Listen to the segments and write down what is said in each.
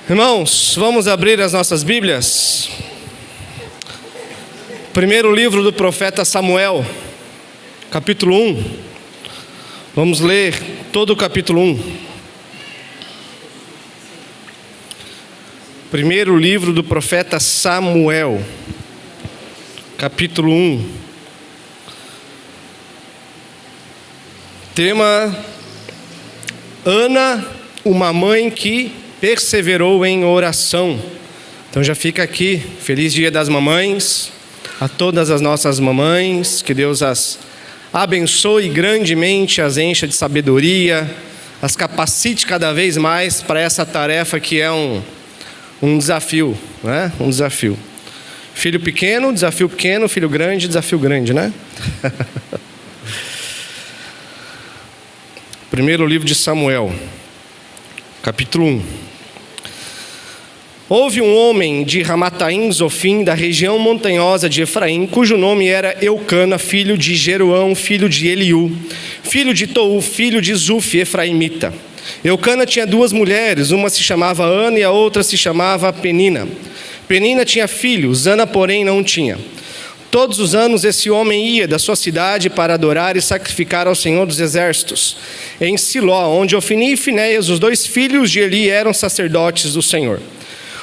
Irmãos, vamos abrir as nossas Bíblias. Primeiro livro do profeta Samuel, capítulo 1. Vamos ler todo o capítulo 1. Primeiro livro do profeta Samuel, capítulo 1. Tema: Ana, uma mãe que perseverou em oração. Então já fica aqui, feliz dia das mamães, a todas as nossas mamães, que Deus as abençoe grandemente, as encha de sabedoria, as capacite cada vez mais para essa tarefa que é um desafio, né? Um desafio. Filho pequeno, desafio pequeno, filho grande, desafio grande, né? Primeiro livro de Samuel, capítulo 1. Houve um homem de Ramataim Zofim, da região montanhosa de Efraim, cujo nome era Eucana, filho de Jeroão, filho de Eliú, filho de Tou, filho de Zuf, efraimita. Eucana tinha duas mulheres, uma se chamava Ana e a outra se chamava Penina. Penina tinha filhos, Ana, porém, não tinha. Todos os anos esse homem ia da sua cidade para adorar e sacrificar ao Senhor dos Exércitos, em Siló, onde Ofni e Finéias, os dois filhos de Eli, eram sacerdotes do Senhor.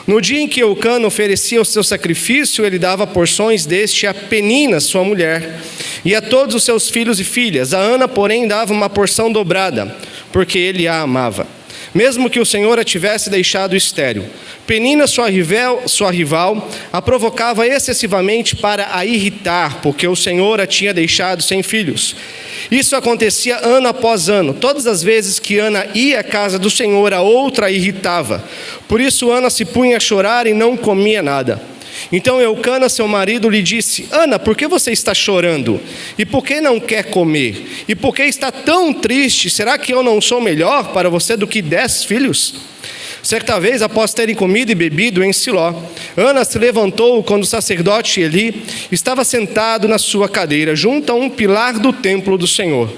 No dia em que Eucana oferecia o seu sacrifício, ele dava porções deste a Penina, sua mulher, e a todos os seus filhos e filhas. A Ana, porém, dava uma porção dobrada, porque ele a amava, mesmo que o Senhor a tivesse deixado estéril. Penina, sua rival, a provocava excessivamente para a irritar, porque o Senhor a tinha deixado sem filhos. Isso acontecia ano após ano. Todas as vezes que Ana ia à casa do Senhor, a outra a irritava. Por isso Ana se punha a chorar e não comia nada. Então Eucana, seu marido, lhe disse: Ana, por que você está chorando? E por que não quer comer? E por que está tão triste? Será que eu não sou melhor para você do que 10 filhos? Certa vez, após terem comido e bebido em Siló, Ana se levantou quando o sacerdote Eli estava sentado na sua cadeira, junto a um pilar do templo do Senhor.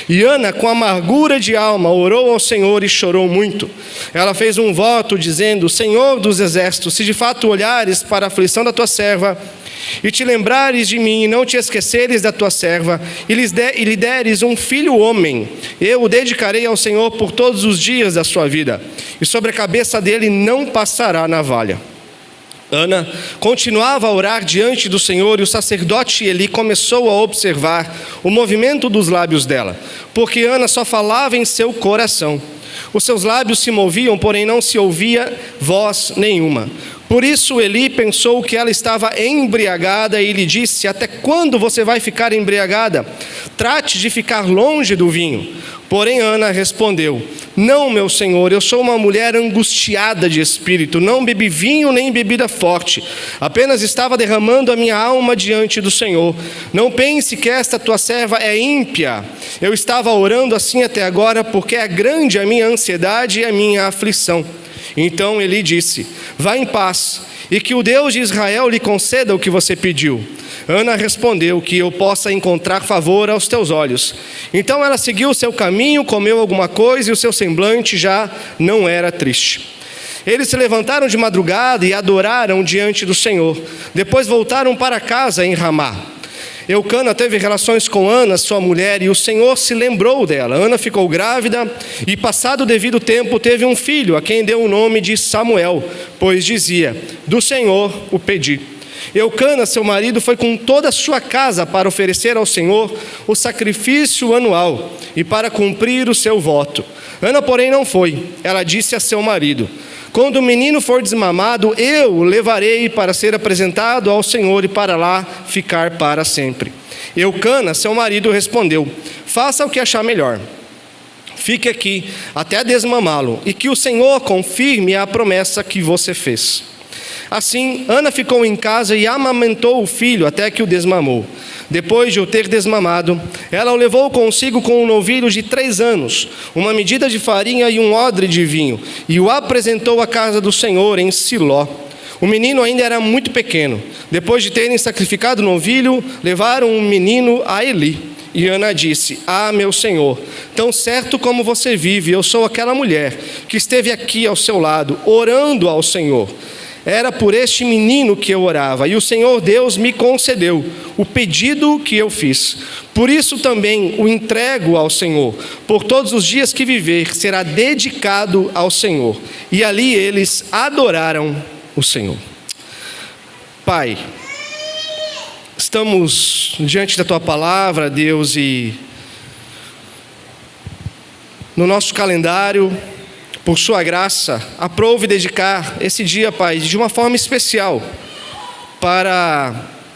E Ana, com amargura de alma, orou ao Senhor e chorou muito. Ela fez um voto dizendo: Senhor dos exércitos, se de fato olhares para a aflição da tua serva, e te lembrares de mim, e não te esqueceres da tua serva, e lhe deres um filho homem, eu o dedicarei ao Senhor por todos os dias da sua vida, e sobre a cabeça dele não passará navalha. Ana continuava a orar diante do Senhor, e o sacerdote Eli começou a observar o movimento dos lábios dela, porque Ana só falava em seu coração. Os seus lábios se moviam, porém não se ouvia voz nenhuma. Por isso Eli pensou que ela estava embriagada e lhe disse: até quando você vai ficar embriagada? Trate de ficar longe do vinho. Porém Ana respondeu: não, meu senhor, eu sou uma mulher angustiada de espírito, não bebi vinho nem bebida forte, apenas estava derramando a minha alma diante do Senhor. Não pense que esta tua serva é ímpia. Eu estava orando assim até agora, porque é grande a minha ansiedade e a minha aflição. Então Eli disse: vá em paz, e que o Deus de Israel lhe conceda o que você pediu. Ana respondeu: que eu possa encontrar favor aos teus olhos. Então ela seguiu o seu caminho, comeu alguma coisa, e o seu semblante já não era triste. Eles se levantaram de madrugada e adoraram diante do Senhor. Depois voltaram para casa em Ramá. Eucana teve relações com Ana, sua mulher, e o Senhor se lembrou dela. Ana ficou grávida e, passado o devido tempo, teve um filho, a quem deu o nome de Samuel, pois dizia: do Senhor o pedi. Eucana, seu marido, foi com toda a sua casa para oferecer ao Senhor o sacrifício anual e para cumprir o seu voto. Ana, porém, não foi. Ela disse a seu marido: quando o menino for desmamado, eu o levarei para ser apresentado ao Senhor e para lá ficar para sempre. Eucana, seu marido, respondeu: faça o que achar melhor. Fique aqui até desmamá-lo, e que o Senhor confirme a promessa que você fez. Assim, Ana ficou em casa e amamentou o filho até que o desmamou. Depois de o ter desmamado, ela o levou consigo com um novilho de 3 anos, uma medida de farinha e um odre de vinho, e o apresentou à casa do Senhor em Siló. O menino ainda era muito pequeno. Depois de terem sacrificado o novilho, levaram o menino a Eli. E Ana disse: Ah, meu senhor, tão certo como você vive, eu sou aquela mulher que esteve aqui ao seu lado, orando ao Senhor. Era por este menino que eu orava, e o Senhor Deus me concedeu o pedido que eu fiz. Por isso também o entrego ao Senhor. Por todos os dias que viver, será dedicado ao Senhor. E ali eles adoraram o Senhor. Pai, estamos diante da Tua palavra, Deus, e no nosso calendário, por Sua graça, aprove dedicar esse dia, Pai, de uma forma especial, para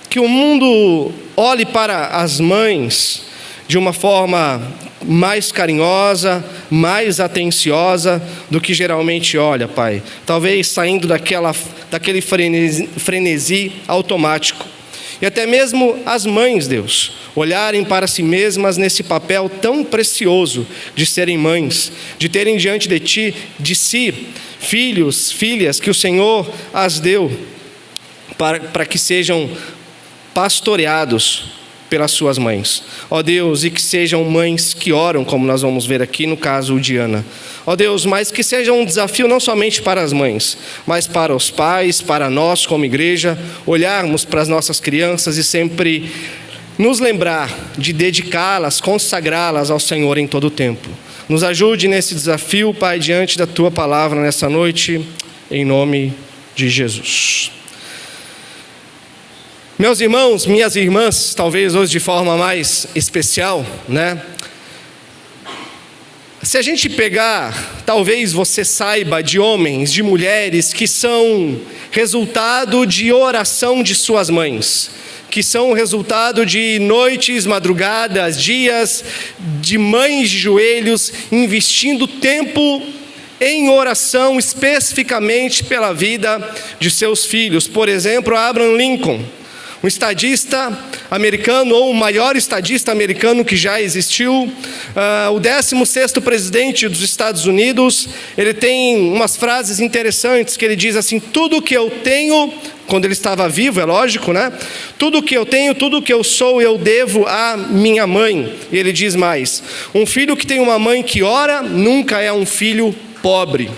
que o mundo olhe para as mães de uma forma mais carinhosa, mais atenciosa do que geralmente olha, Pai. Talvez saindo daquele frenesi automático. E até mesmo as mães, Deus, olharem para si mesmas nesse papel tão precioso de serem mães, de terem diante de si, filhos, filhas que o Senhor as deu para que sejam pastoreados pelas suas mães. Ó Deus, e que sejam mães que oram, como nós vamos ver aqui no caso de Ana. Ó Deus, mas que seja um desafio não somente para as mães, mas para os pais, para nós como igreja, olharmos para as nossas crianças e sempre nos lembrar de dedicá-las, consagrá-las ao Senhor em todo o tempo. Nos ajude nesse desafio, Pai, diante da Tua palavra nessa noite, em nome de Jesus. Meus irmãos, minhas irmãs, talvez hoje de forma mais especial, né? Se a gente pegar, talvez você saiba de homens, de mulheres que são resultado de oração de suas mães, que são resultado de noites, madrugadas, dias de mães de joelhos, investindo tempo em oração especificamente pela vida de seus filhos. Por exemplo, Abraham Lincoln, um estadista americano, ou o maior estadista americano que já existiu, o 16º presidente dos Estados Unidos. Ele tem umas frases interessantes que ele diz assim: tudo que eu tenho, quando ele estava vivo, é lógico, né? Tudo que eu tenho, tudo que eu sou, eu devo à minha mãe. E ele diz mais: um filho que tem uma mãe que ora, nunca é um filho pobre.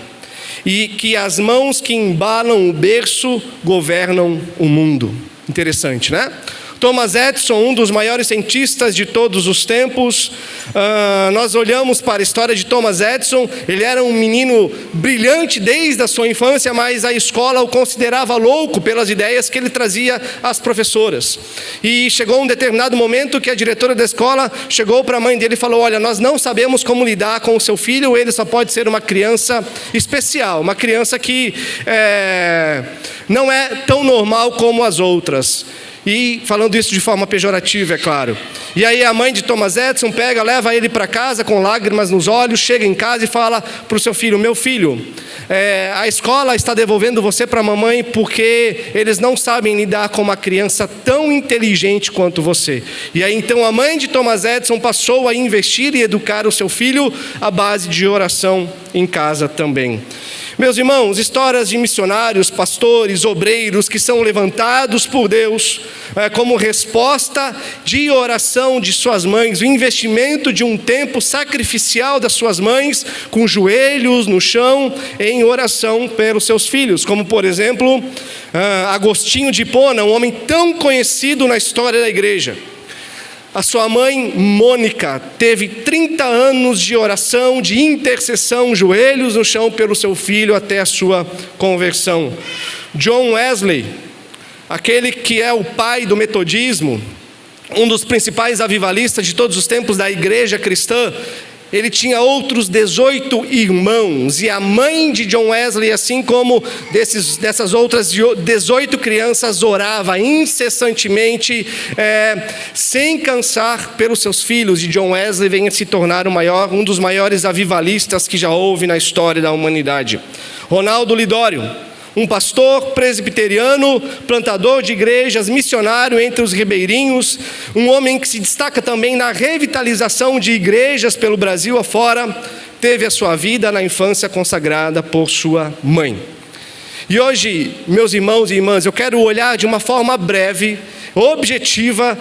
E que as mãos que embalam o berço governam o mundo. Interessante, né? Thomas Edison, um dos maiores cientistas de todos os tempos. Nós olhamos para a história de Thomas Edison. Ele era um menino brilhante desde a sua infância, mas a escola o considerava louco pelas ideias que ele trazia às professoras. E chegou um determinado momento que a diretora da escola chegou para a mãe dele e falou: olha, nós não sabemos como lidar com o seu filho, ele só pode ser uma criança especial, uma criança que não é tão normal como as outras. E falando isso de forma pejorativa, é claro. E aí a mãe de Thomas Edison leva ele para casa com lágrimas nos olhos, chega em casa e fala para o seu filho: meu filho, a escola está devolvendo você para a mamãe porque eles não sabem lidar com uma criança tão inteligente quanto você. E aí então a mãe de Thomas Edison passou a investir e educar o seu filho à base de oração em casa também. Meus irmãos, histórias de missionários, pastores, obreiros que são levantados por Deus como resposta de oração de suas mães, o investimento de um tempo sacrificial das suas mães, com joelhos no chão, em oração pelos seus filhos, como por exemplo, Agostinho de Hipona, um homem tão conhecido na história da igreja. A sua mãe, Mônica, teve 30 anos de oração, de intercessão, joelhos no chão pelo seu filho até a sua conversão. John Wesley, aquele que é o pai do metodismo, um dos principais avivalistas de todos os tempos da igreja cristã, ele tinha outros 18 irmãos, e a mãe de John Wesley, assim como dessas outras 18 crianças, orava incessantemente, sem cansar pelos seus filhos, e John Wesley vem a se tornar um dos maiores avivalistas que já houve na história da humanidade. Ronaldo Lidório, um pastor presbiteriano, plantador de igrejas, missionário entre os ribeirinhos, um homem que se destaca também na revitalização de igrejas pelo Brasil afora, teve a sua vida na infância consagrada por sua mãe. E hoje, meus irmãos e irmãs, eu quero olhar de uma forma breve, objetiva,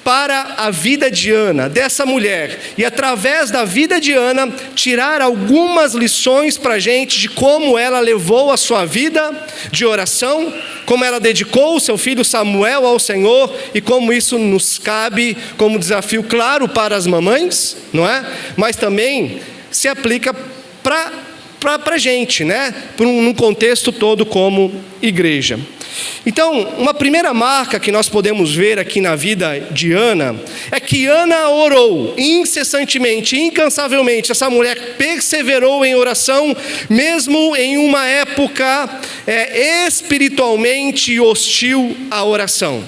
para a vida de Ana, dessa mulher, e através da vida de Ana, tirar algumas lições para a gente de como ela levou a sua vida de oração, como ela dedicou o seu filho Samuel ao Senhor, e como isso nos cabe como desafio claro para as mamães, não é? Mas também se aplica para a gente, né? Num contexto todo como igreja. Então, uma primeira marca que nós podemos ver aqui na vida de Ana é que Ana orou incessantemente, incansavelmente. Essa mulher perseverou em oração, mesmo em uma época espiritualmente hostil à oração.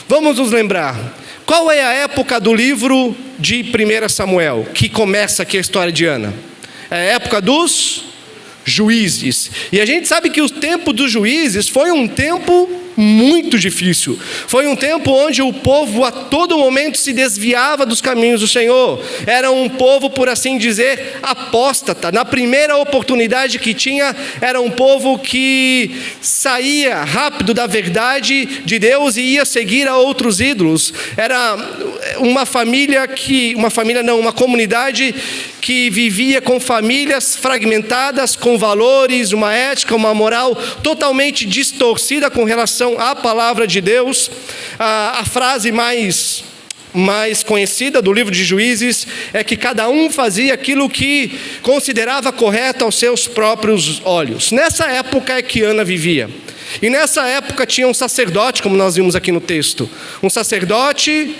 Vamos nos lembrar, qual é a época do livro de 1 Samuel, que começa aqui a história de Ana? É a época dos juízes. E a gente sabe que o tempo dos juízes foi um tempo muito difícil. Foi um tempo onde o povo a todo momento se desviava dos caminhos do Senhor. Era um povo, por assim dizer, apóstata. Na primeira oportunidade que tinha, era um povo que saía rápido da verdade de Deus e ia seguir a outros ídolos. Era uma comunidade que vivia com famílias fragmentadas, com valores, uma ética, uma moral totalmente distorcida com relação à palavra de Deus. A frase mais conhecida do livro de Juízes é que cada um fazia aquilo que considerava correto aos seus próprios olhos. Nessa época é que Ana vivia. E nessa época tinha um sacerdote, como nós vimos aqui no texto. Um sacerdote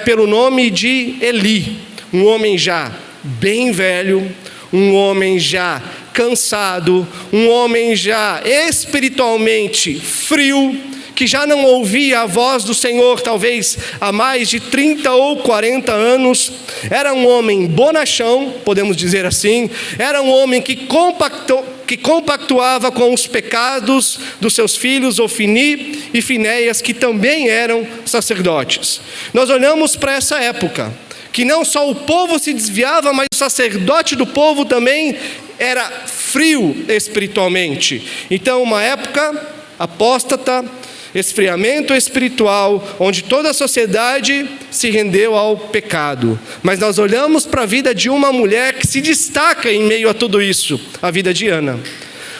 pelo nome de Eli. Um homem já bem velho, um homem já cansado, um homem já espiritualmente frio, que já não ouvia a voz do Senhor talvez há mais de 30 ou 40 anos. Era um homem bonachão, podemos dizer assim. Era um homem que compactuava com os pecados dos seus filhos Ofni e Finéias, que também eram sacerdotes. Nós olhamos para essa época, que não só o povo se desviava, mas o sacerdote do povo também era frio espiritualmente. Então, uma época apóstata, esfriamento espiritual, onde toda a sociedade se rendeu ao pecado. Mas nós olhamos para a vida de uma mulher que se destaca em meio a tudo isso, a vida de Ana.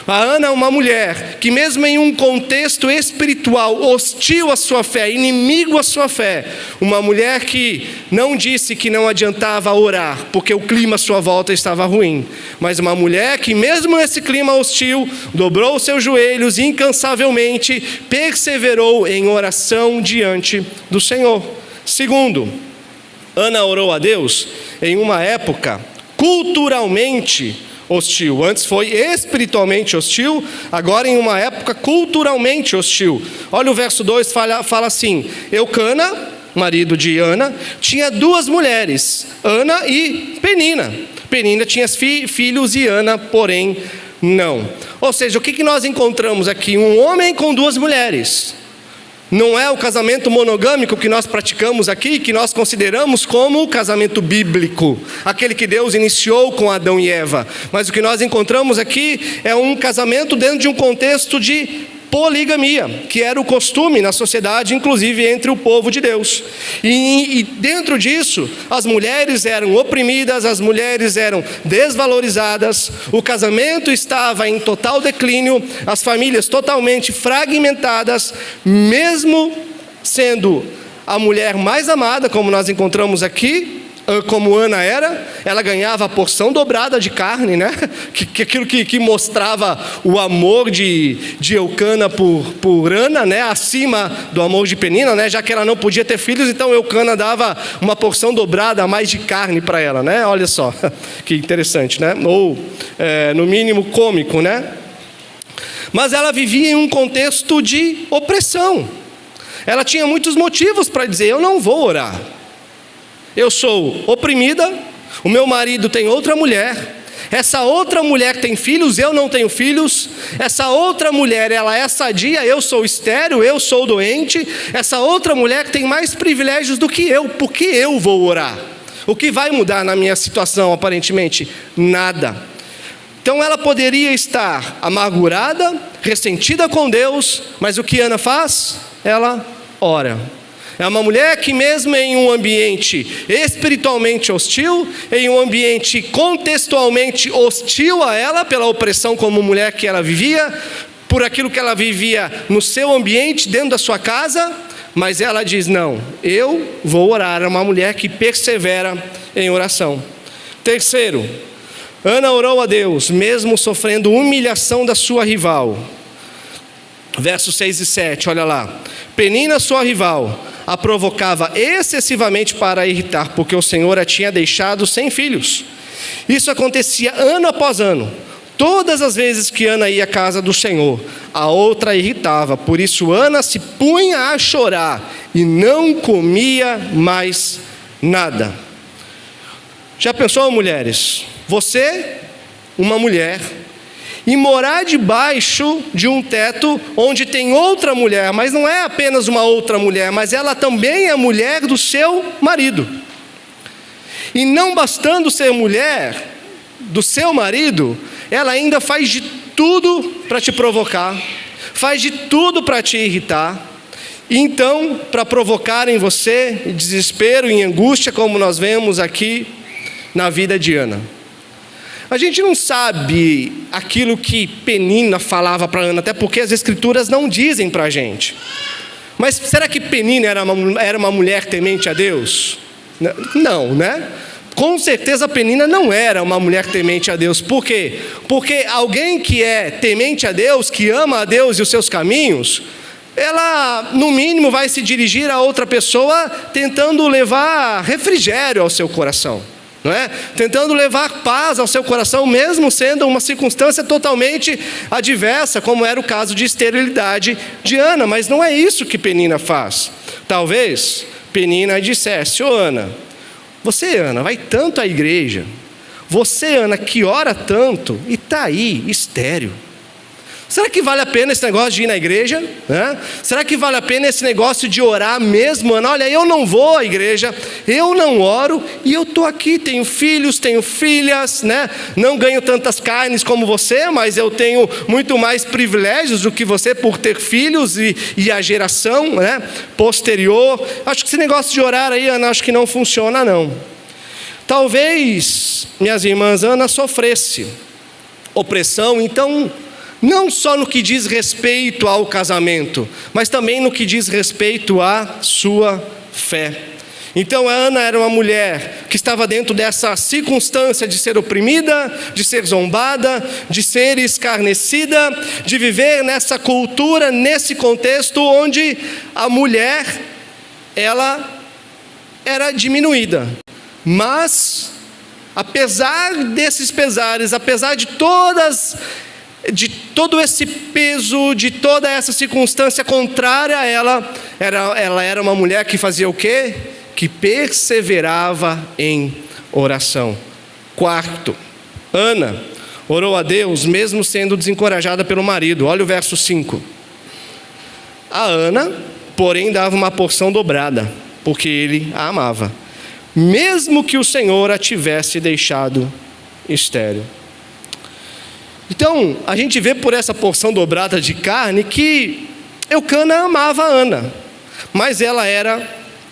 A Ana é uma mulher que, mesmo em um contexto espiritual hostil à sua fé, inimigo à sua fé, uma mulher que não disse que não adiantava orar, porque o clima à sua volta estava ruim, mas uma mulher que, mesmo nesse clima hostil, dobrou os seus joelhos e incansavelmente perseverou em oração diante do Senhor. Segundo, Ana orou a Deus em uma época culturalmente hostil. Antes foi espiritualmente hostil, agora em uma época culturalmente hostil. Olha o verso 2, fala assim: Eucana, marido de Ana, tinha duas mulheres, Ana e Penina. Penina tinha filhos e Ana, porém, não. Ou seja, o que nós encontramos aqui? Um homem com duas mulheres. Não é o casamento monogâmico que nós praticamos aqui, que nós consideramos como o casamento bíblico, aquele que Deus iniciou com Adão e Eva. Mas o que nós encontramos aqui é um casamento dentro de um contexto de poligamia, que era o costume na sociedade, inclusive entre o povo de Deus. E dentro disso, as mulheres eram oprimidas, as mulheres eram desvalorizadas, o casamento estava em total declínio, as famílias totalmente fragmentadas, mesmo sendo a mulher mais amada, como nós encontramos aqui, como Ana era, ela ganhava a porção dobrada de carne, né? Aquilo que mostrava o amor de Eucana por Ana, né? Acima do amor de Penina, né? Já que ela não podia ter filhos, então Eucana dava uma porção dobrada a mais de carne para ela, né? Olha só, que interessante, né? Ou, no mínimo, cômico, né? Mas ela vivia em um contexto de opressão. Ela tinha muitos motivos para dizer: eu não vou orar. Eu sou oprimida, o meu marido tem outra mulher, essa outra mulher tem filhos, eu não tenho filhos, essa outra mulher, ela é sadia, eu sou estéril, eu sou doente, essa outra mulher tem mais privilégios do que eu, por que eu vou orar? O que vai mudar na minha situação, aparentemente? Nada. Então ela poderia estar amargurada, ressentida com Deus, mas o que Ana faz? Ela ora. É uma mulher que mesmo em um ambiente espiritualmente hostil, em um ambiente contextualmente hostil a ela, pela opressão como mulher que ela vivia, por aquilo que ela vivia no seu ambiente, dentro da sua casa, mas ela diz, não, eu vou orar. É uma mulher que persevera em oração. Terceiro, Ana orou a Deus, mesmo sofrendo humilhação da sua rival. Versos 6 e 7, olha lá. Penina, sua rival, a provocava excessivamente para irritar, porque o Senhor a tinha deixado sem filhos. Isso acontecia ano após ano. Todas as vezes que Ana ia à casa do Senhor, a outra a irritava. Por isso Ana se punha a chorar e não comia mais nada. Já pensou, mulheres? Você, uma mulher, e morar debaixo de um teto onde tem outra mulher, mas não é apenas uma outra mulher, mas ela também é mulher do seu marido. E não bastando ser mulher do seu marido, ela ainda faz de tudo para te provocar, faz de tudo para te irritar. E então, para provocar em você desespero e angústia, como nós vemos aqui na vida de Ana. A gente não sabe aquilo que Penina falava para Ana, até porque as escrituras não dizem para a gente. Mas será que Penina era uma mulher temente a Deus? Não, né? Com certeza Penina não era uma mulher temente a Deus. Por quê? Porque alguém que é temente a Deus, que ama a Deus e os seus caminhos, ela no mínimo vai se dirigir a outra pessoa tentando levar refrigério ao seu coração. Não é? Tentando levar paz ao seu coração, mesmo sendo uma circunstância totalmente adversa, como era o caso de esterilidade de Ana. Mas não é isso que Penina faz. Talvez Penina dissesse, Ana, você, Ana, vai tanto à igreja, você, Ana, que ora tanto e está aí, estéril. Será que vale a pena esse negócio de ir na igreja? Será que vale a pena esse negócio de orar mesmo, Ana? Olha, eu não vou à igreja, eu não oro e eu estou aqui, tenho filhos, tenho filhas, não ganho tantas carnes como você, mas eu tenho muito mais privilégios do que você por ter filhos e a geração posterior. Acho que esse negócio de orar aí, Ana, acho que não funciona não. Talvez, minhas irmãs, Ana sofresse opressão, então, não só no que diz respeito ao casamento, mas também no que diz respeito à sua fé. Então a Ana era uma mulher que estava dentro dessa circunstância de ser oprimida, de ser zombada, de ser escarnecida, de viver nessa cultura, nesse contexto onde a mulher, ela era diminuída. Mas, apesar desses pesares, apesar de todo esse peso, de toda essa circunstância contrária a ela, ela era uma mulher que fazia o quê? Que perseverava em oração. Quarto, Ana orou a Deus mesmo sendo desencorajada pelo marido. Olha o verso 5. A Ana, porém, dava uma porção dobrada, porque ele a amava, mesmo que o Senhor a tivesse deixado estéril. Então, a gente vê por essa porção dobrada de carne que Eucana amava a Ana, mas ela era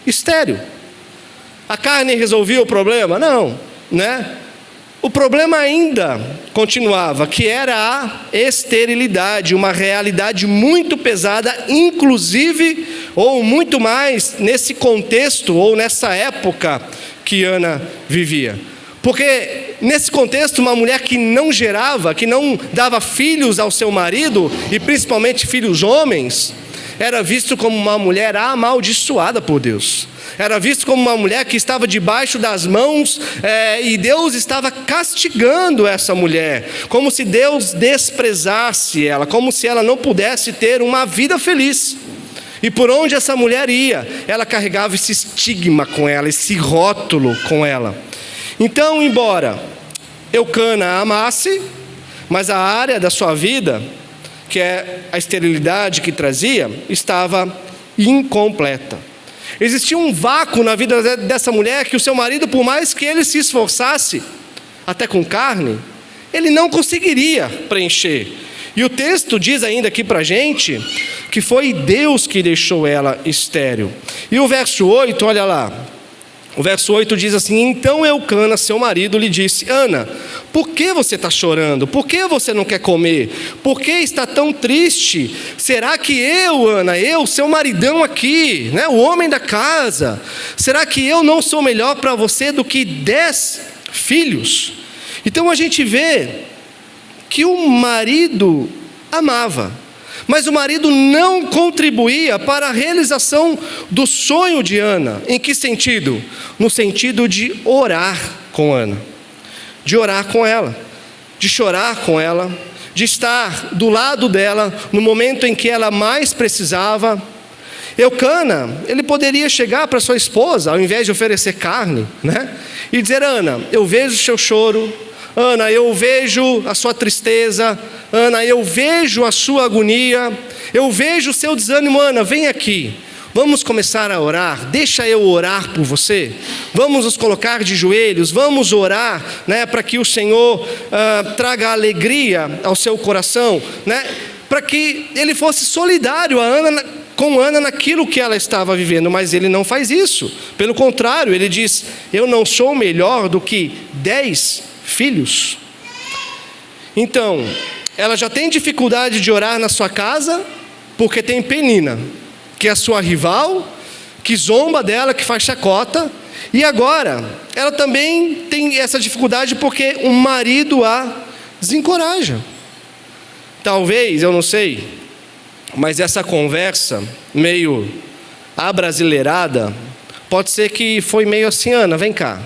estéril. A carne resolvia o problema? Não, O problema ainda continuava, que era a esterilidade, uma realidade muito pesada, inclusive, ou muito mais, nesse contexto, ou nessa época que Ana vivia. Porque nesse contexto, uma mulher que não gerava, que não dava filhos ao seu marido, e principalmente filhos homens, era visto como uma mulher amaldiçoada por Deus. Era visto como uma mulher que estava debaixo das mãos, e Deus estava castigando essa mulher, como se Deus desprezasse ela, como se ela não pudesse ter uma vida feliz. E por onde essa mulher ia, ela carregava esse estigma com ela, esse rótulo com ela. Então, embora Eucana a amasse, mas a área da sua vida, que é a esterilidade que trazia, estava incompleta. Existia um vácuo na vida dessa mulher que o seu marido, por mais que ele se esforçasse, até com carne, ele não conseguiria preencher. E o texto diz ainda aqui para a gente que foi Deus que deixou ela estéril. E o verso 8, olha lá. O verso 8 diz assim: então Eucana, seu marido, lhe disse: Ana, por que você está chorando? Por que você não quer comer? Por que está tão triste? Será que eu, Ana, seu maridão aqui, né, o homem da casa, será que eu não sou melhor para você do que 10 filhos? Então a gente vê que o marido amava, mas o marido não contribuía para a realização do sonho de Ana. Em que sentido? No sentido de orar com Ana, de orar com ela, de chorar com ela, de estar do lado dela no momento em que ela mais precisava. Eucana, ele poderia chegar para sua esposa, ao invés de oferecer carne, né, e dizer: Ana, eu vejo o seu choro, Ana, eu vejo a sua tristeza, Ana, eu vejo a sua agonia, eu vejo o seu desânimo, Ana, vem aqui, vamos começar a orar, deixa eu orar por você, vamos nos colocar de joelhos, vamos orar, né, para que o Senhor traga alegria ao seu coração, né, para que ele fosse solidário com Ana naquilo que ela estava vivendo. Mas ele não faz isso, pelo contrário, ele diz: eu não sou melhor do que 10 filhos. Então, ela já tem dificuldade de orar na sua casa, porque tem Penina, que é a sua rival, que zomba dela, que faz chacota, e agora, ela também tem essa dificuldade porque o marido a desencoraja. Talvez, eu não sei, mas essa conversa meio abrasileirada, pode ser que foi meio assim: Ana, vem cá,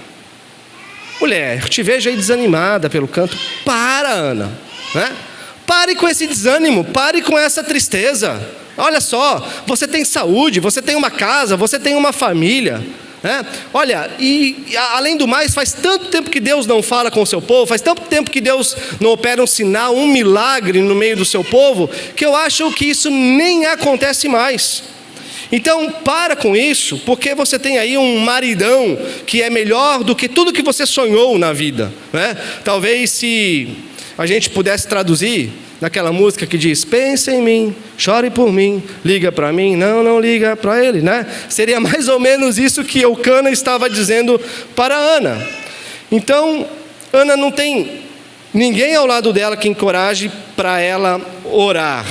mulher, te vejo aí desanimada pelo canto. Para, Ana, né? Pare com esse desânimo, pare com essa tristeza. Olha só, você tem saúde, você tem uma casa, você tem uma família, né? Olha, e além do mais, faz tanto tempo que Deus não fala com o seu povo, faz tanto tempo que Deus não opera um sinal, um milagre no meio do seu povo, que eu acho que isso nem acontece mais. Então para com isso, porque você tem aí um maridão que é melhor do que tudo que você sonhou na vida, né? Talvez se a gente pudesse traduzir naquela música que diz: pense em mim, chore por mim, liga para mim, não liga para ele, né? Seria mais ou menos isso que Eucana estava dizendo para Ana. Então Ana não tem ninguém ao lado dela que encoraje para ela orar.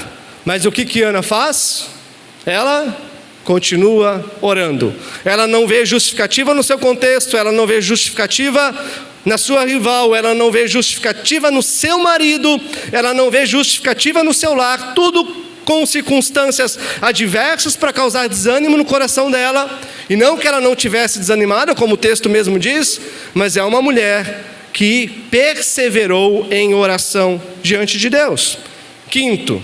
Mas o que Ana faz? Ela continua orando. Ela não vê justificativa no seu contexto, ela não vê justificativa na sua rival, ela não vê justificativa no seu marido, ela não vê justificativa no seu lar, tudo com circunstâncias adversas para causar desânimo no coração dela. E não que ela não tivesse desanimada, como o texto mesmo diz, mas é uma mulher que perseverou em oração diante de Deus. Quinto,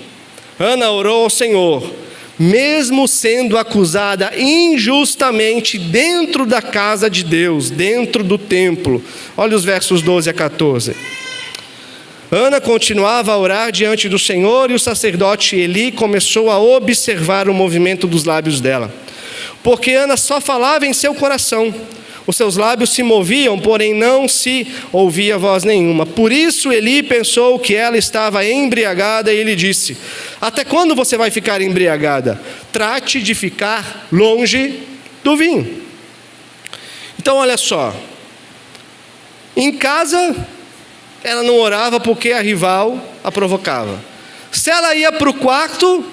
Ana orou ao Senhor, mesmo sendo acusada injustamente dentro da casa de Deus, dentro do templo. Olha os versos 12 a 14. Ana continuava a orar diante do Senhor, e o sacerdote Eli começou a observar o movimento dos lábios dela, porque Ana só falava em seu coração. Os seus lábios se moviam, porém não se ouvia voz nenhuma. Por isso Eli pensou que ela estava embriagada, e ele disse: até quando você vai ficar embriagada? Trate de ficar longe do vinho. Então olha só, em casa ela não orava porque a rival a provocava. Se ela ia para o quarto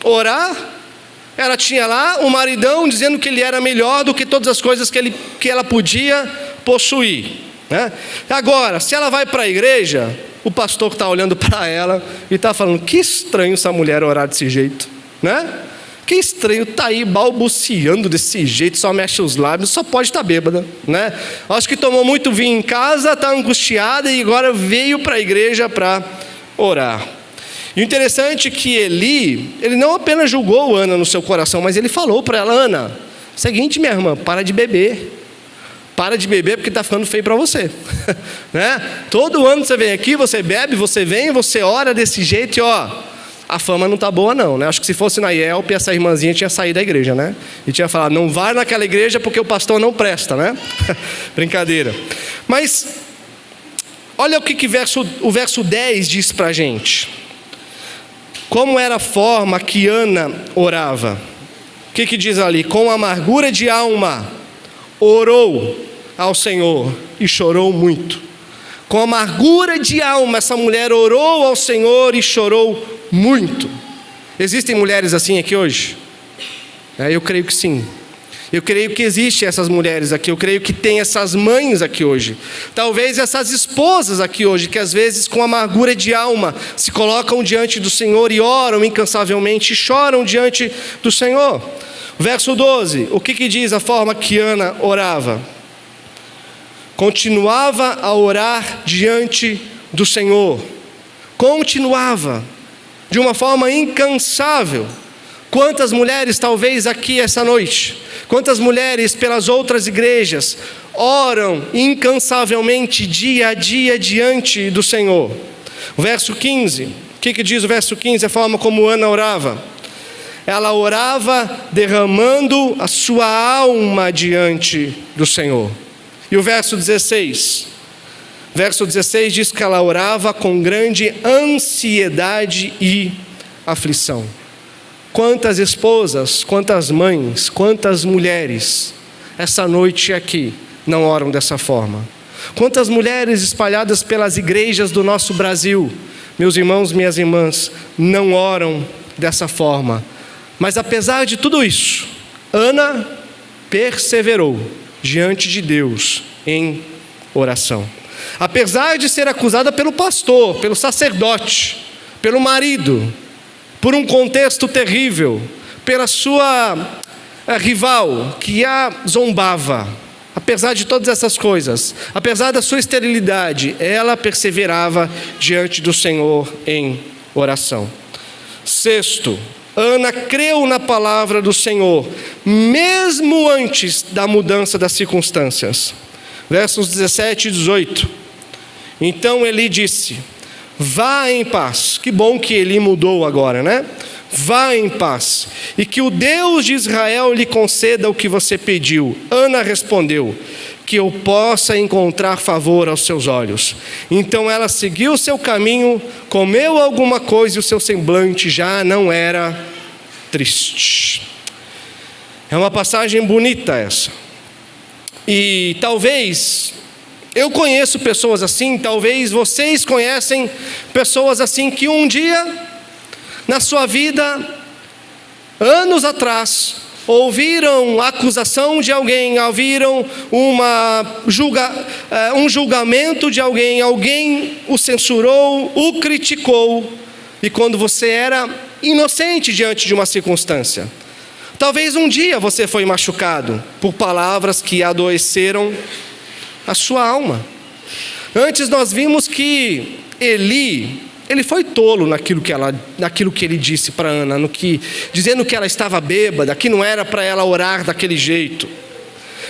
orar, ela tinha lá o maridão dizendo que ele era melhor do que todas as coisas que ela podia possuir, né? Agora, se ela vai para a igreja, o pastor está olhando para ela e está falando: que estranho essa mulher orar desse jeito, né? Que estranho, está aí balbuciando desse jeito, só mexe os lábios, só pode estar bêbada, né? Acho que tomou muito vinho em casa, está angustiada e agora veio para a igreja para orar. E o interessante é que ele não apenas julgou Ana no seu coração, mas ele falou para ela: Ana, seguinte, minha irmã, para de beber porque está ficando feio para você. Né? Todo ano você vem aqui, você bebe, você vem, você ora desse jeito e a fama não está boa não, né? Acho que se fosse na IELP, essa irmãzinha tinha saído da igreja, né? E tinha falado: não vai naquela igreja porque o pastor não presta, né? Brincadeira. Mas olha o que o verso 10 diz para a gente. Como era a forma que Ana orava? O que diz ali? Com amargura de alma, orou ao Senhor e chorou muito. Com amargura de alma, essa mulher orou ao Senhor e chorou muito. Existem mulheres assim aqui hoje? Eu creio que sim. Eu creio que existem essas mulheres aqui, eu creio que tem essas mães aqui hoje. Talvez essas esposas aqui hoje, que às vezes com amargura de alma se colocam diante do Senhor e oram incansavelmente e choram diante do Senhor. Verso 12, o que diz a forma que Ana orava? Continuava a orar diante do Senhor. Continuava, de uma forma incansável. Quantas mulheres talvez aqui essa noite, quantas mulheres pelas outras igrejas oram incansavelmente dia a dia diante do Senhor. O verso 15, o que diz o verso 15? A forma como Ana orava. Ela orava derramando a sua alma diante do Senhor. E o verso 16? Verso 16 diz que ela orava com grande ansiedade e aflição. Quantas esposas, quantas mães, quantas mulheres essa noite aqui não oram dessa forma? Quantas mulheres espalhadas pelas igrejas do nosso Brasil, meus irmãos, minhas irmãs, não oram dessa forma? Mas apesar de tudo isso, Ana perseverou diante de Deus em oração. Apesar de ser acusada pelo pastor, pelo sacerdote, pelo marido, por um contexto terrível, pela sua rival que a zombava, apesar de todas essas coisas, apesar da sua esterilidade, ela perseverava diante do Senhor em oração. Sexto, Ana creu na palavra do Senhor, mesmo antes da mudança das circunstâncias. Versos 17 e 18. Então Eli disse: vá em paz. Que bom que Eli mudou agora, né? Vá em paz, e que o Deus de Israel lhe conceda o que você pediu. Ana respondeu: que eu possa encontrar favor aos seus olhos. Então ela seguiu o seu caminho, comeu alguma coisa e o seu semblante já não era triste. É uma passagem bonita essa. E talvez eu conheço pessoas assim, talvez vocês conhecem pessoas assim que um dia na sua vida, anos atrás, ouviram a acusação de alguém, ouviram um julgamento de alguém, alguém o censurou, o criticou, e quando você era inocente diante de uma circunstância, talvez um dia você foi machucado por palavras que adoeceram a sua alma. Antes nós vimos que ele foi tolo naquilo que ele disse para Ana, dizendo que ela estava bêbada, que não era para ela orar daquele jeito.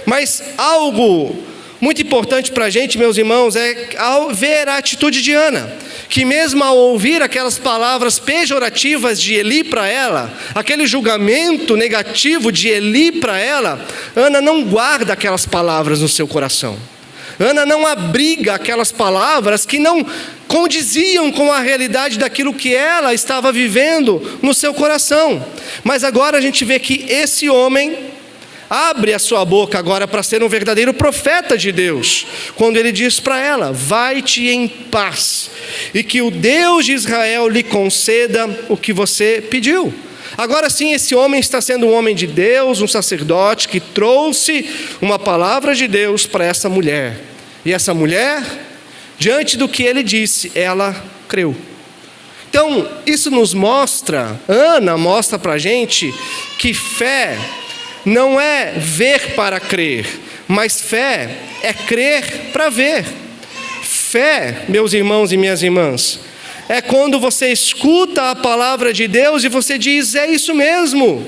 Mas algo muito importante para a gente, meus irmãos, é ao ver a atitude de Ana, que mesmo ao ouvir aquelas palavras pejorativas de Eli para ela, aquele julgamento negativo de Eli para ela, Ana não guarda aquelas palavras no seu coração. Ana não abriga aquelas palavras que não condiziam com a realidade daquilo que ela estava vivendo no seu coração. Mas agora a gente vê que esse homem abre a sua boca agora para ser um verdadeiro profeta de Deus, quando ele diz para ela: vai-te em paz, e que o Deus de Israel lhe conceda o que você pediu. Agora sim, esse homem está sendo um homem de Deus, um sacerdote que trouxe uma palavra de Deus para essa mulher. E essa mulher, diante do que ele disse, ela creu. Então, isso nos mostra, Ana mostra para a gente que fé não é ver para crer, mas fé é crer para ver. Fé, meus irmãos e minhas irmãs, é quando você escuta a palavra de Deus e você diz: é isso mesmo,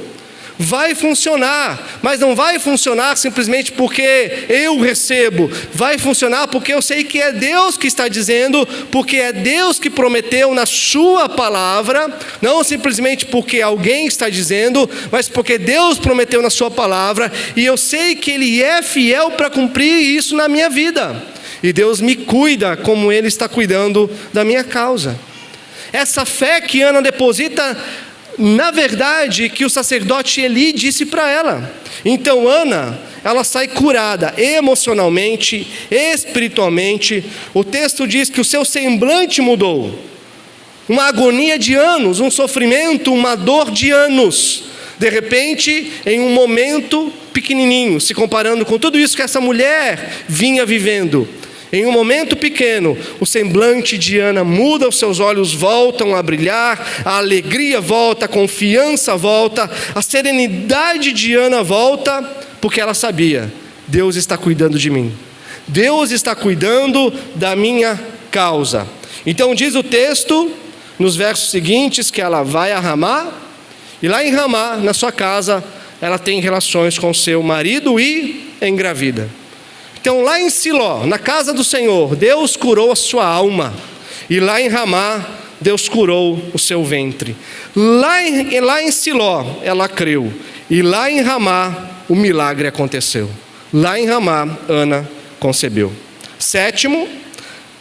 vai funcionar. Mas não vai funcionar simplesmente porque eu recebo, vai funcionar porque eu sei que é Deus que está dizendo, porque é Deus que prometeu na sua palavra, não simplesmente porque alguém está dizendo, mas porque Deus prometeu na sua palavra, e eu sei que Ele é fiel para cumprir isso na minha vida, e Deus me cuida como Ele está cuidando da minha causa. Essa fé que Ana deposita, na verdade, que o sacerdote Eli disse para ela. Então Ana, ela sai curada emocionalmente, espiritualmente. O texto diz que o seu semblante mudou. Uma agonia de anos, um sofrimento, uma dor de anos. De repente, em um momento pequenininho, se comparando com tudo isso que essa mulher vinha vivendo, em um momento pequeno, o semblante de Ana muda, os seus olhos voltam a brilhar, a alegria volta, a confiança volta, a serenidade de Ana volta, porque ela sabia: Deus está cuidando de mim, Deus está cuidando da minha causa. Então diz o texto, nos versos seguintes, que ela vai a Ramá, e lá em Ramá, na sua casa, ela tem relações com seu marido e engravida. Então lá em Siló, na casa do Senhor, Deus curou a sua alma. E lá em Ramá, Deus curou o seu ventre. Lá em Siló, ela creu. E lá em Ramá, o milagre aconteceu. Lá em Ramá, Ana concebeu. Sétimo,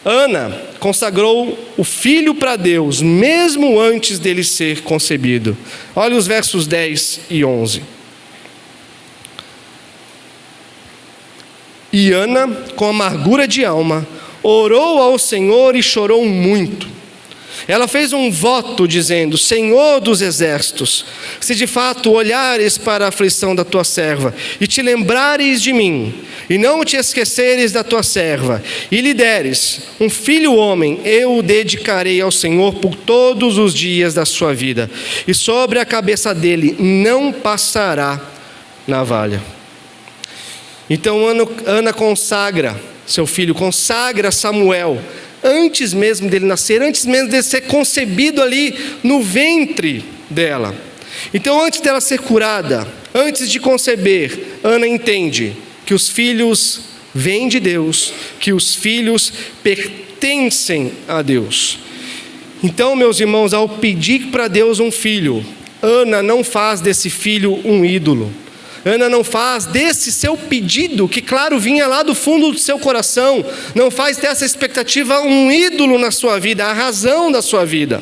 Ana consagrou o filho para Deus, mesmo antes dele ser concebido. Olha os versos 10 e 11. E Ana, com amargura de alma, orou ao Senhor e chorou muito. Ela fez um voto dizendo: Senhor dos exércitos, se de fato olhares para a aflição da tua serva e te lembrares de mim, e não te esqueceres da tua serva, e lhe deres um filho homem, eu o dedicarei ao Senhor por todos os dias da sua vida, e sobre a cabeça dele não passará navalha. Então Ana consagra seu filho, consagra Samuel, antes mesmo dele nascer, antes mesmo dele ser concebido ali no ventre dela. Então, antes dela ser curada, antes de conceber, Ana entende que os filhos vêm de Deus, que os filhos pertencem a Deus. Então, meus irmãos, ao pedir para Deus um filho, Ana não faz desse filho um ídolo. Ana não faz desse seu pedido, que claro vinha lá do fundo do seu coração, não faz dessa expectativa um ídolo na sua vida, a razão da sua vida.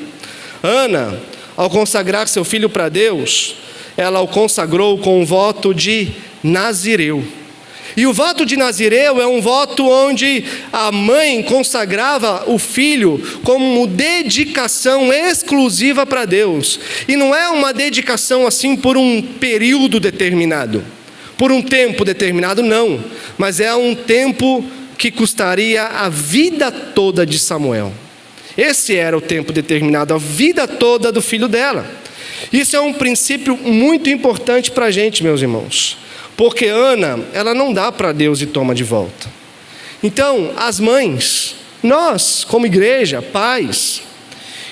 Ana, ao consagrar seu filho para Deus, ela o consagrou com um voto de nazireu. E o voto de nazireu é um voto onde a mãe consagrava o filho como dedicação exclusiva para Deus. E não é uma dedicação assim por um período determinado, por um tempo determinado, não. Mas é um tempo que custaria a vida toda de Samuel. Esse era o tempo determinado, a vida toda do filho dela. Isso é um princípio muito importante para a gente, meus irmãos. Porque Ana, ela não dá para Deus e toma de volta. Então, as mães, nós, como igreja, pais,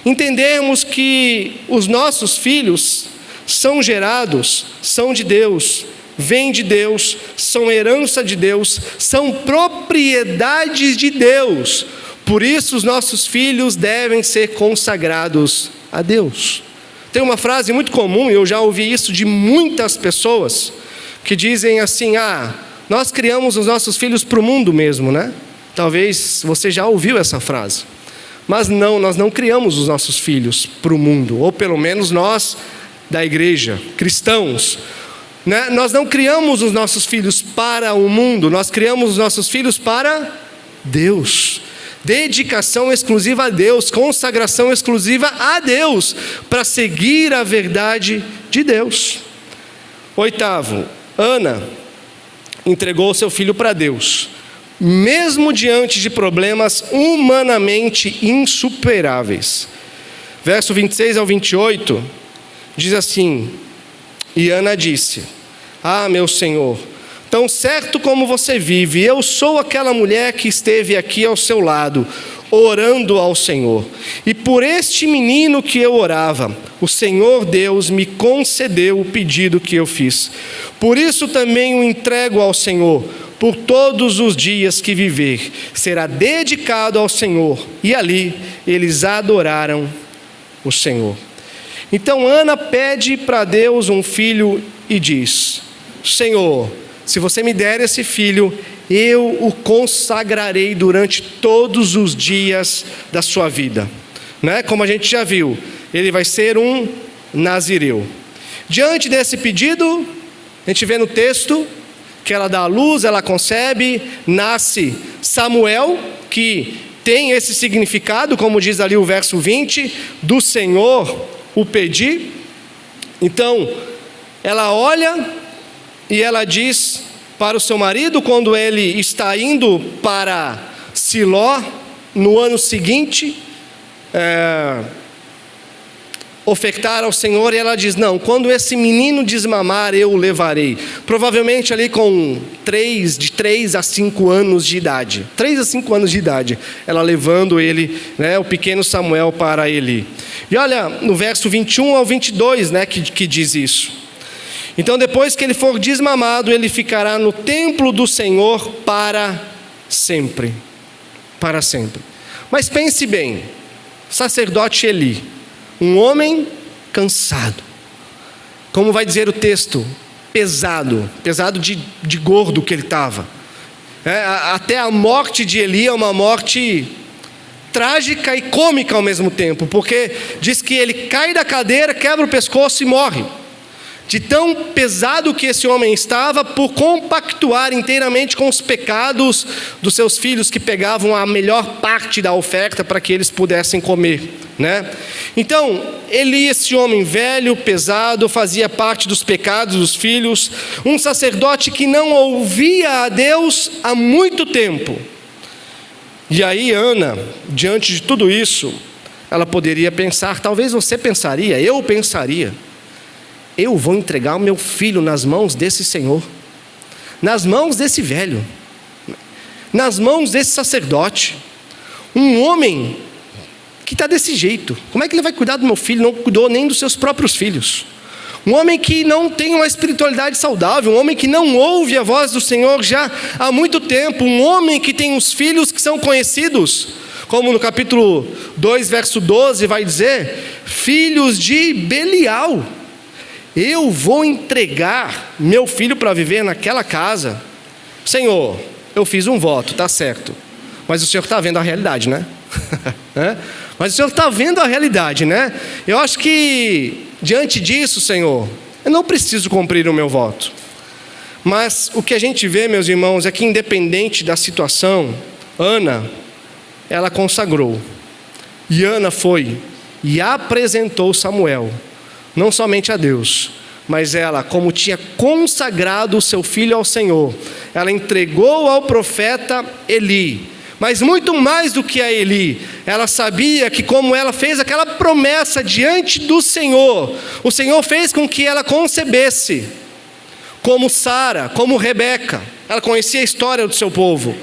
entendemos que os nossos filhos são gerados, são de Deus, vêm de Deus, são herança de Deus, são propriedades de Deus. Por isso, os nossos filhos devem ser consagrados a Deus. Tem uma frase muito comum, eu já ouvi isso de muitas pessoas, que dizem assim: nós criamos os nossos filhos para o mundo mesmo, né? Talvez você já ouviu essa frase. Mas não, nós não criamos os nossos filhos para o mundo, ou pelo menos nós da igreja, cristãos, né? Nós não criamos os nossos filhos para o mundo, nós criamos os nossos filhos para Deus. Dedicação exclusiva a Deus, consagração exclusiva a Deus, para seguir a verdade de Deus. Oitavo, Ana entregou seu filho para Deus, mesmo diante de problemas humanamente insuperáveis. Verso 26 ao 28, diz assim: E Ana disse: meu Senhor, tão certo como você vive, eu sou aquela mulher que esteve aqui ao seu lado, orando ao Senhor. E por este menino que eu orava, o Senhor Deus me concedeu o pedido que eu fiz. Por isso também o entrego ao Senhor, por todos os dias que viver. Será dedicado ao Senhor. E ali eles adoraram o Senhor. Então Ana pede para Deus um filho e diz: Senhor, se você me der esse filho, eu o consagrarei durante todos os dias da sua vida. né? Como a gente já viu, ele vai ser um nazireu. Diante desse pedido, a gente vê no texto que ela dá à luz, ela concebe, nasce Samuel, que tem esse significado, como diz ali o verso 20, do Senhor o pedi. Então, ela olha e ela diz para o seu marido, quando ele está indo para Siló, no ano seguinte, ofertar ao Senhor, e ela diz: não, quando esse menino desmamar, eu o levarei. Provavelmente ali com de 3 a 5 anos de idade. 3 a 5 anos de idade, ela levando ele, né, o pequeno Samuel para Eli. E olha, no verso 21 ao 22, né, que diz isso. Então, depois que ele for desmamado, ele ficará no templo do Senhor para sempre. Para sempre. Mas pense bem, sacerdote Eli, um homem cansado, como vai dizer o texto, pesado de gordo que ele estava. Até a morte de Eli é uma morte trágica e cômica ao mesmo tempo, porque diz que ele cai da cadeira, quebra o pescoço e morre. De tão pesado que esse homem estava, por compactuar inteiramente com os pecados dos seus filhos, que pegavam a melhor parte da oferta para que eles pudessem comer, né? Então, Eli, esse homem velho, pesado, fazia parte dos pecados dos filhos, um sacerdote que não ouvia a Deus há muito tempo. E aí Ana, diante de tudo isso, ela poderia pensar, talvez você pensaria, eu pensaria: eu vou entregar o meu filho nas mãos desse Senhor, nas mãos desse velho, nas mãos desse sacerdote, um homem que está desse jeito. Como é que ele vai cuidar do meu filho? Não cuidou nem dos seus próprios filhos. Um homem que não tem uma espiritualidade saudável, um homem que não ouve a voz do Senhor já há muito tempo, um homem que tem uns filhos que são conhecidos, como no capítulo 2, verso 12 vai dizer, filhos de Belial. Eu vou entregar meu filho para viver naquela casa. Senhor, eu fiz um voto, está certo, mas o Senhor está vendo a realidade, né? Mas o Senhor está vendo a realidade, né? Eu acho que diante disso, Senhor, eu não preciso cumprir o meu voto. Mas o que a gente vê, meus irmãos, é que independente da situação, Ana, ela consagrou. E Ana foi e apresentou Samuel, não somente a Deus, mas ela, como tinha consagrado o seu filho ao Senhor, ela entregou ao profeta Eli. Mas muito mais do que a Eli, ela sabia que, como ela fez aquela promessa diante do Senhor, o Senhor fez com que ela concebesse, como Sara, como Rebeca. Ela conhecia a história do seu povo.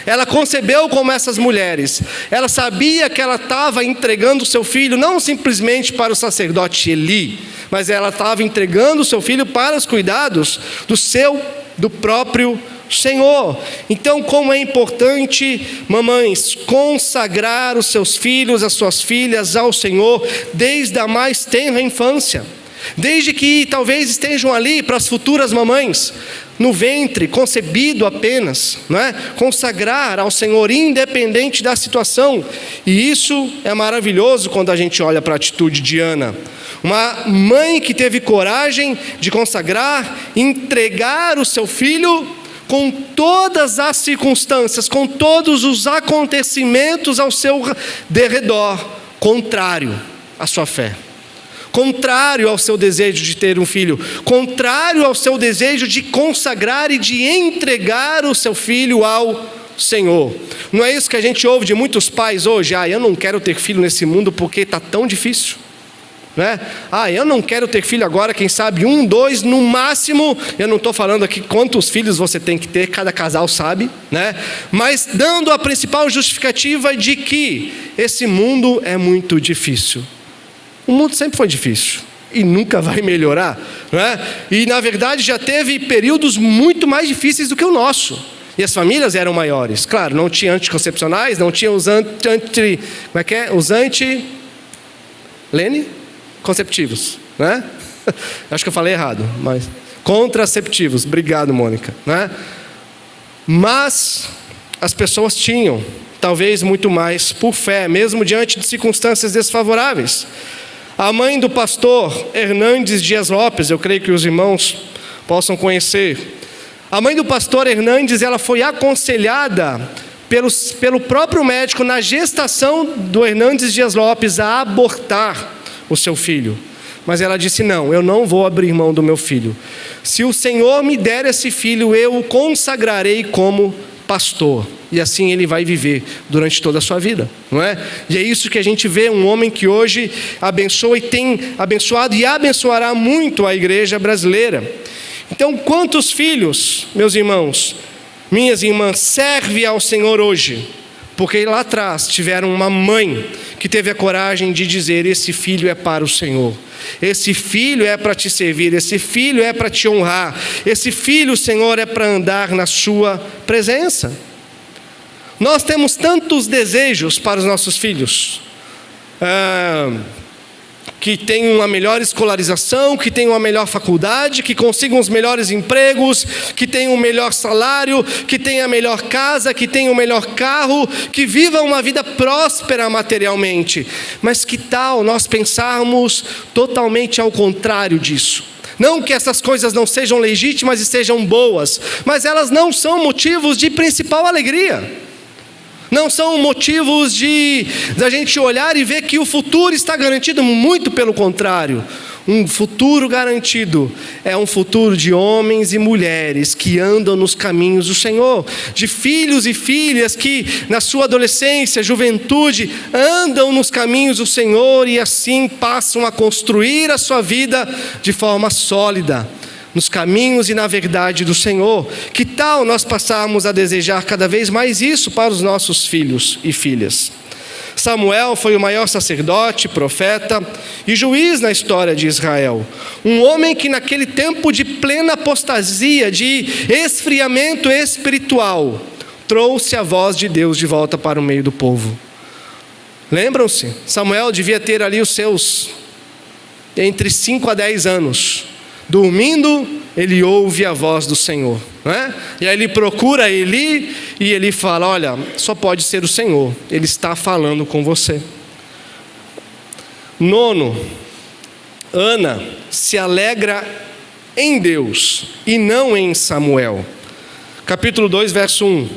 Ela concebeu como essas mulheres. Ela sabia que ela estava entregando o seu filho não simplesmente para o sacerdote Eli, mas ela estava entregando o seu filho para os cuidados do próprio Senhor. Então, como é importante, mamães, consagrar os seus filhos, as suas filhas ao Senhor desde a mais tenra infância. Desde que talvez estejam ali para as futuras mamães, no ventre, concebido apenas, não é? Consagrar ao Senhor independente da situação. E isso é maravilhoso quando a gente olha para a atitude de Ana. Uma mãe que teve coragem de consagrar, entregar o seu filho com todas as circunstâncias, com todos os acontecimentos ao seu derredor, contrário à sua fé. Contrário ao seu desejo de ter um filho, contrário ao seu desejo de consagrar e de entregar o seu filho ao Senhor. Não é isso que a gente ouve de muitos pais hoje? Eu não quero ter filho nesse mundo porque está tão difícil, né? Eu não quero ter filho agora, quem sabe 1, 2, no máximo. Eu não estou falando aqui quantos filhos você tem que ter, cada casal sabe, né? Mas dando a principal justificativa de que esse mundo é muito difícil. O mundo sempre foi difícil e nunca vai melhorar, não é? E na verdade já teve períodos muito mais difíceis do que o nosso. E as famílias eram maiores. Claro, não tinha anticoncepcionais, não tinha os conceptivos, né? Acho que eu falei errado, mas contraceptivos. Obrigado, Mônica, né? Mas as pessoas tinham talvez muito mais por fé, mesmo diante de circunstâncias desfavoráveis. A mãe do pastor Hernandes Dias Lopes, eu creio que os irmãos possam conhecer. A mãe do pastor Hernandes, ela foi aconselhada pelo próprio médico na gestação do Hernandes Dias Lopes a abortar o seu filho. Mas ela disse: não, eu não vou abrir mão do meu filho. Se o Senhor me der esse filho, eu o consagrarei como pastor. E assim ele vai viver durante toda a sua vida, não é? E é isso que a gente vê, um homem que hoje abençoa e tem abençoado e abençoará muito a igreja brasileira. Então, quantos filhos, meus irmãos, minhas irmãs, servem ao Senhor hoje? Porque lá atrás tiveram uma mãe que teve a coragem de dizer: esse filho é para o Senhor, esse filho é para te servir, esse filho é para te honrar, esse filho, Senhor, é para andar na sua presença. Nós temos tantos desejos para os nossos filhos, que tenham uma melhor escolarização, que tenham uma melhor faculdade, que consigam os melhores empregos, que tenham o melhor salário, que tenham a melhor casa, que tenham o melhor carro, que vivam uma vida próspera materialmente. Mas que tal nós pensarmos totalmente ao contrário disso? Não que essas coisas não sejam legítimas e sejam boas, mas elas não são motivos de principal alegria. Não são motivos da gente olhar e ver que o futuro está garantido, muito pelo contrário. Um futuro garantido é um futuro de homens e mulheres que andam nos caminhos do Senhor, de filhos e filhas que na sua adolescência, juventude, andam nos caminhos do Senhor e assim passam a construir a sua vida de forma sólida, nos caminhos e na verdade do Senhor. Que tal nós passarmos a desejar cada vez mais isso para os nossos filhos e filhas? Samuel foi o maior sacerdote, profeta e juiz na história de Israel. Um homem que naquele tempo de plena apostasia, de esfriamento espiritual, trouxe a voz de Deus de volta para o meio do povo. Lembram-se? Samuel devia ter ali os seus entre 5 a 10 anos. Dormindo, ele ouve a voz do Senhor, não é? E aí ele procura Eli e ele fala: olha, só pode ser o Senhor, ele está falando com você. 9, Ana se alegra em Deus e não em Samuel. Capítulo 2, verso 1.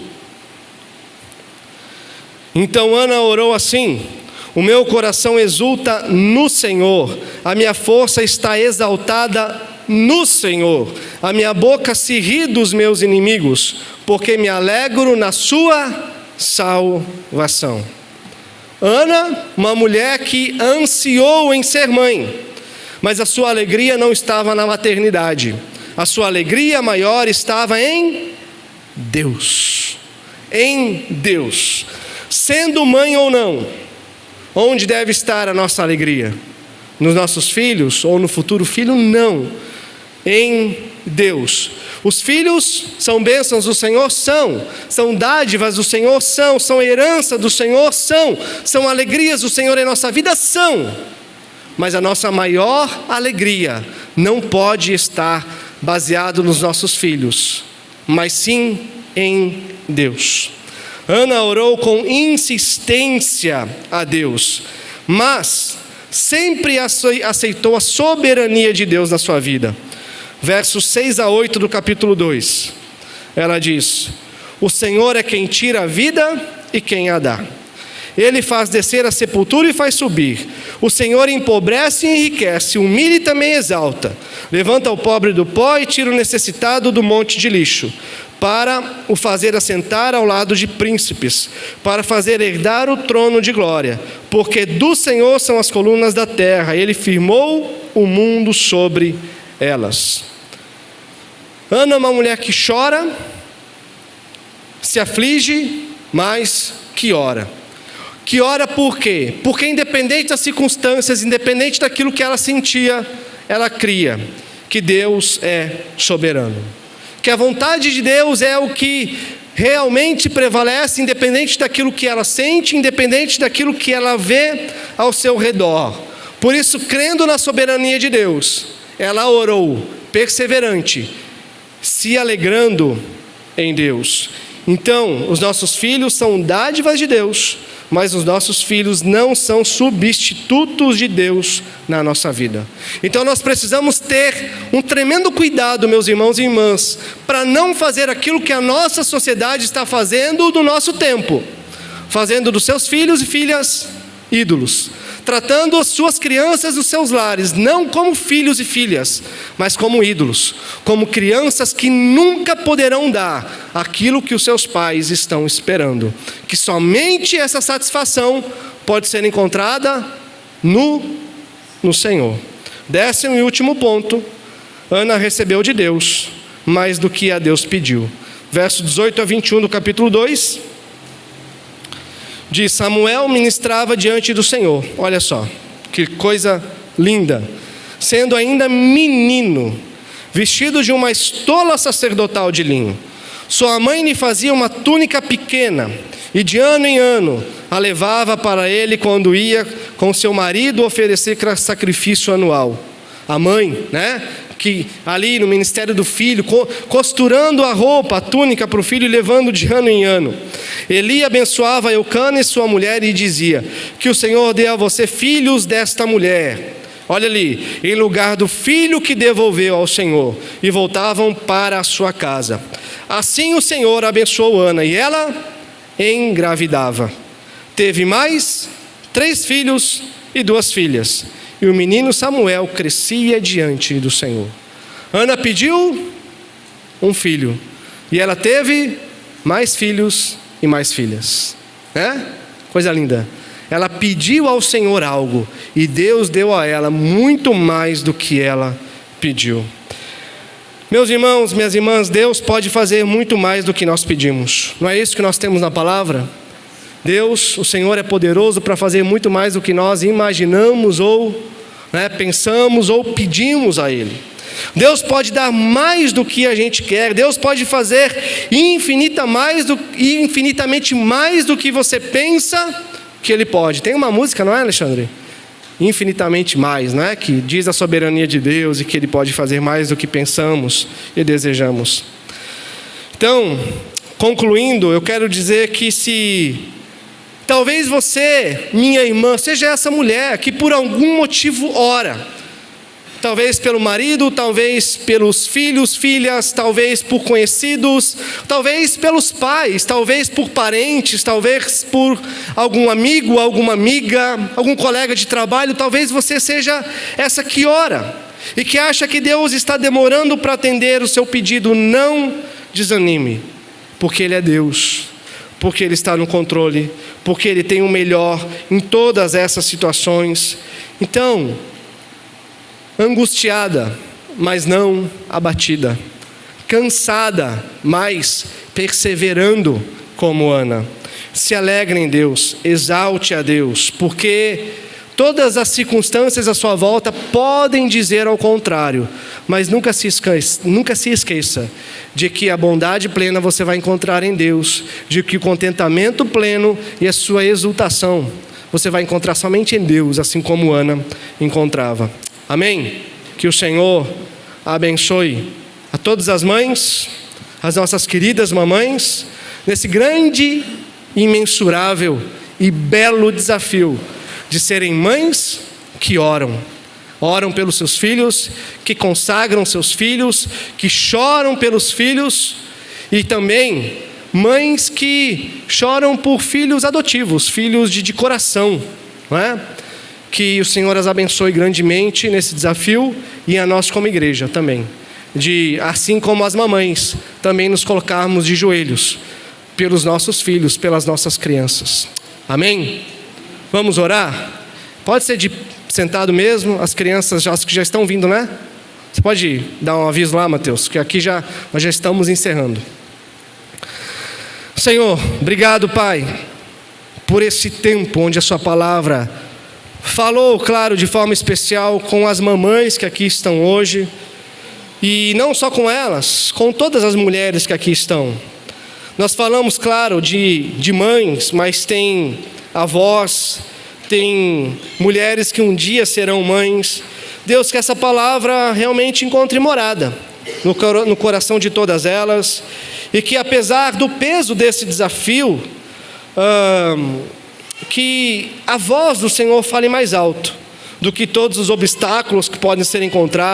Então Ana orou assim: o meu coração exulta no Senhor, a minha força está exaltada no Senhor, a minha boca se ri dos meus inimigos, porque me alegro na sua salvação. Ana, uma mulher que ansiou em ser mãe, mas a sua alegria não estava na maternidade, a sua alegria maior estava em Deus. Em Deus. Sendo mãe ou não, onde deve estar a nossa alegria? Nos nossos filhos ou no futuro filho? Não. Em Deus. Os filhos são bênçãos do Senhor? São dádivas do Senhor? São herança do Senhor? São alegrias do Senhor em nossa vida? São. Mas a nossa maior alegria não pode estar baseado nos nossos filhos, mas sim em Deus. Ana orou com insistência a Deus, mas sempre aceitou a soberania de Deus na sua vida. Versos 6 a 8 do capítulo 2, ela diz: o Senhor é quem tira a vida e quem a dá. Ele faz descer a sepultura e faz subir. O Senhor empobrece e enriquece, humilha e também exalta. Levanta o pobre do pó e tira o necessitado do monte de lixo, para o fazer assentar ao lado de príncipes, para fazer herdar o trono de glória. Porque do Senhor são as colunas da terra, Ele firmou o mundo sobre elas. Ana é uma mulher que chora, se aflige, mas que ora. Que ora por quê? Porque independente das circunstâncias, independente daquilo que ela sentia, ela cria que Deus é soberano. Que a vontade de Deus é o que realmente prevalece, independente daquilo que ela sente, independente daquilo que ela vê ao seu redor. Por isso, crendo na soberania de Deus, ela orou, perseverante, se alegrando em Deus. Então, os nossos filhos são dádivas de Deus, mas os nossos filhos não são substitutos de Deus na nossa vida. Então nós precisamos ter um tremendo cuidado, meus irmãos e irmãs, para não fazer aquilo que a nossa sociedade está fazendo no nosso tempo, fazendo dos seus filhos e filhas ídolos, tratando as suas crianças dos seus lares, não como filhos e filhas, mas como ídolos, como crianças que nunca poderão dar aquilo que os seus pais estão esperando, que somente essa satisfação pode ser encontrada no Senhor. 10º e último ponto, Ana recebeu de Deus mais do que a Deus pediu. Verso 18 a 21 do capítulo 2, diz: Samuel ministrava diante do Senhor. Olha só, que coisa linda. Sendo ainda menino, vestido de uma estola sacerdotal de linho. Sua mãe lhe fazia uma túnica pequena, e de ano em ano a levava para ele quando ia com seu marido oferecer sacrifício anual. A mãe, que ali no ministério do filho, costurando a roupa, a túnica para o filho e levando de ano em ano. Eli abençoava Eucana e sua mulher e dizia: que o Senhor dê a você filhos desta mulher. Olha ali, em lugar do filho que devolveu ao Senhor. E voltavam para a sua casa. Assim o Senhor abençoou Ana e ela engravidava. Teve mais 3 filhos e 2 filhas. E o menino Samuel crescia diante do Senhor. Ana pediu um filho, e ela teve mais filhos e mais filhas. Coisa linda. Ela pediu ao Senhor algo, e Deus deu a ela muito mais do que ela pediu. Meus irmãos, minhas irmãs, Deus pode fazer muito mais do que nós pedimos. Não é isso que nós temos na palavra? Deus, o Senhor é poderoso para fazer muito mais do que nós imaginamos ou pensamos ou pedimos a Ele. Deus pode dar mais do que a gente quer. Deus pode fazer infinitamente mais do que você pensa que Ele pode. Tem uma música, não é, Alexandre? Infinitamente mais, não é? Que diz a soberania de Deus e que Ele pode fazer mais do que pensamos e desejamos. Então, concluindo, eu quero dizer que talvez você, minha irmã, seja essa mulher que por algum motivo ora. Talvez pelo marido, talvez pelos filhos, filhas, talvez por conhecidos, talvez pelos pais, talvez por parentes, talvez por algum amigo, alguma amiga, algum colega de trabalho. Talvez você seja essa que ora e que acha que Deus está demorando para atender o seu pedido. Não desanime, porque Ele é Deus, porque Ele está no controle, porque Ele tem o melhor em todas essas situações. Então, angustiada, mas não abatida, cansada, mas perseverando como Ana. Se alegre em Deus, exalte a Deus, porque todas as circunstâncias à sua volta podem dizer ao contrário, mas nunca se esqueça de que a bondade plena você vai encontrar em Deus, de que o contentamento pleno e a sua exultação você vai encontrar somente em Deus, assim como Ana encontrava. Amém? Que o Senhor abençoe a todas as mães, as nossas queridas mamães, nesse grande, imensurável e belo desafio de serem mães que oram pelos seus filhos, que consagram seus filhos, que choram pelos filhos, e também mães que choram por filhos adotivos, filhos de coração, não é? Que o Senhor as abençoe grandemente nesse desafio, e a nós como igreja também, de, assim como as mamães, também nos colocarmos de joelhos pelos nossos filhos, pelas nossas crianças. Amém? Vamos orar? Pode ser sentado mesmo, as crianças acho que já estão vindo, né? Você pode dar um aviso lá, Mateus, que aqui nós já estamos encerrando. Senhor, obrigado, Pai, por esse tempo onde a sua palavra falou, claro, de forma especial com as mamães que aqui estão hoje, e não só com elas, com todas as mulheres que aqui estão. Nós falamos, claro, de mães, mas tem avós, tem mulheres que um dia serão mães. Deus, que essa palavra realmente encontre morada no coração de todas elas, e que apesar do peso desse desafio, que a voz do Senhor fale mais alto do que todos os obstáculos que podem ser encontrados